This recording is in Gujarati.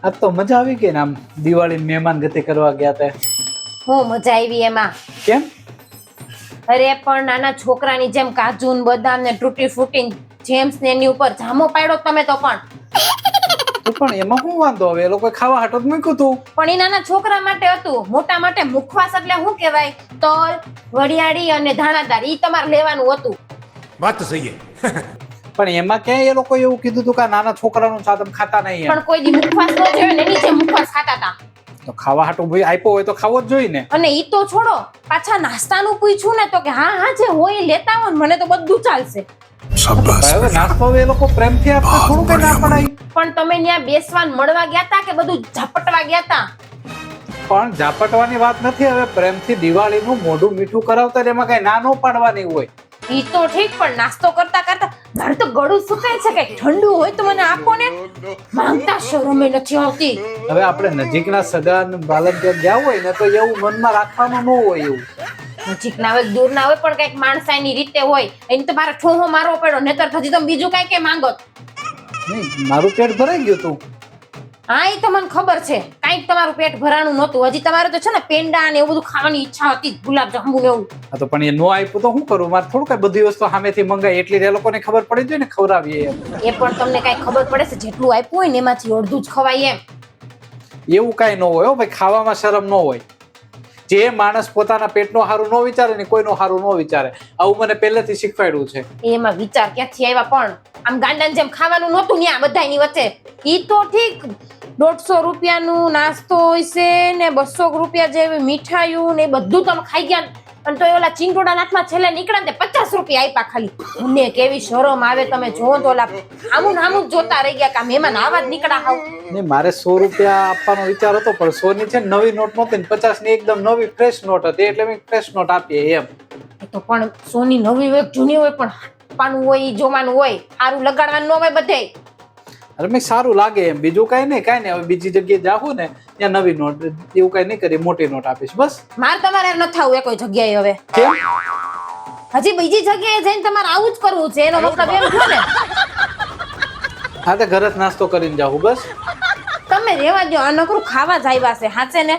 આ તો મજા આવી ગઈ ને આમ દિવાળી મહેમાન ગતિ કરવા ગયા તે. હું મજા આવી એમાં. કેમ? અરે પણ નાના છોકરાની જેમ કાજુ ને બદામ ને તૂટી ફૂટી જેમ્સ ને એની ઉપર જામો પાડ્યો તમે તો પણ. તો પણ એમાં શું વાંધો હવે? એ લોકો ખાવા હાટો જ મૂક્યું તું. પણ એ નાના છોકરા માટે હતું. મોટા માટે મુખવાસ એટલે શું કહેવાય? તલ, વરિયાળી અને ધાણાદાર ઈ તમારે લેવાનું હતું. વાત તો સહી છે. પણ એમાં ક્યાંય એ લોકો એવું કીધું તું કે નાના છોકરાનું સાધન ખાતા નહીં એમ. પણ કોઈ દી મુખવાસ ન જોયો ને એની જેમ મુખવાસ ખાતા હતા. તો ખાવા હાટું ભાઈ આપ્યો હોય તો ખાવો જ જોઈએ ને. અને ઈ તો છોડો, પાછા નાસ્તાનું પૂછ્યું ને તો કે હા જે હોય એ લેતા આવો ને મને તો બધું ચાલશે. હવે નાસ્તો એ લોકો પ્રેમથી આપે, થોડું કઈ ના પડાય. પણ તમે ત્યાં બેસવાન મળવા ગયા તા કે બધું ઝપટવા ગયા તા? પણ ઝાપટવાની વાત નથી. હવે પ્રેમથી દિવાળીનું મોઢું મીઠું કરાવતા ને એમાં કઈ ના નો પાડવાની હોય. ઈ તો ઠીક, પણ નાસ્તો કરતા કરતા મારે તો ગળું સુકાય છે. કઈ ઠંડુ હોય તો મને આપો ને. માંગતા શરમે નથી આવતી. હવે આપણે નજીકના સગા બાલક ગયા હોય ને તો એવું મનમાં રાખવાનું ન હોય એવું. નજીક ના હોય દૂર ના હોય પણ કઈક માણસાઈની રીતે હોય. એની તો મારે ઠોહો મારવો પડ્યો, નહીતર હજી તો બીજું કઈ કે માંગોત. નહીં, મારું પેટ ભરાઈ ગયું તું. હા એ તો મને ખબર છે. કઈક તમારું પેટ ભરાણું નહોતું. હજી તમારે તો છે ને પેંડા ને એવું બધું ખાવાની ઈચ્છા હતી, ગુલાબ જાંબુ ને એવું. હા તો પણ એ નો આપ્યું તો શું કરું? મારે થોડું કઈ બધી વસ્તુ સામેથી મંગાય એટલી એ લોકોને ખબર પડી જાય ને ખવડાવીએ એમ. એ પણ તમને કઈ ખબર પડે છે? જેટલું આપ્યું હોય ને એમાંથી અડધું જ ખવાય એમ. એવું કઈ ન હોય હો ભાઈ. ખાવામાં શરમ ન હોય. જે માણસ પોતાના પેટનો હારું ન વિચારે ને કોઈનો હારું ન વિચારે. આવું મને પહેલેથી શીખવાડ્યું છે. એમાં વિચાર ક્યાંથી આવ્યા? પણ આમ ગાંડાને જેમ ખાવાનું નહોતું ન્યા બધાની વચ્ચે. ઈ તો ઠીક, 150 રૂપિયાનું નાસ્તો હોય છે ને 200 રૂપિયા જેવી મીઠાઈઓ ને એ બધું તમે ખાઈ ગયા. અને તો ઓલા ચીંટોડા નાથમાં છેલ્લે નીકળ્યા ને 50 રૂપિયા આપ્યા ખાલી. મને કેવી શરમ આવે. તમે જોવો તો ઓલા આમું જ જોતા રહી ગયા કે આ મહેમાન આવા જ નીકળ્યા હાવ. ને મારે 100 રૂપિયા આપવાનો વિચાર હતો પણ 100 ની છે ને નવી નોટ નહોતી ને 50 ની એકદમ નવી ફ્રેશ નોટ હતી એટલે મેં ફ્રેશ નોટ આપીએ એમ. એ તો પણ સોની નવી હોય જૂની હોય પણ આપવાનું હોય ઈ જોવાનું હોય. સારું લગાડવાનું ન હોય બધે. અરે મેં સારું લાગે એમ. બીજું કઈ નહીં. હવે બીજી જગ્યાએ જાહું ને ત્યાં નવી નોટ એવું કઈ નહીં કરી, મોટી નોટ આપીશ બસ. મારે તમારે નથી આવું કોઈ જગ્યાએ હવે. કેમ? હજી બીજી જગ્યાએ જઈને તમારે આવું જ કરવું છે એનો મતલબ એમ થયો ને. હા તો ઘરે જ નાસ્તો કરીને જાહું બસ. તમે રેવા દો, આ નકરું ખાવા જ આવ્યા છે હાચે ને.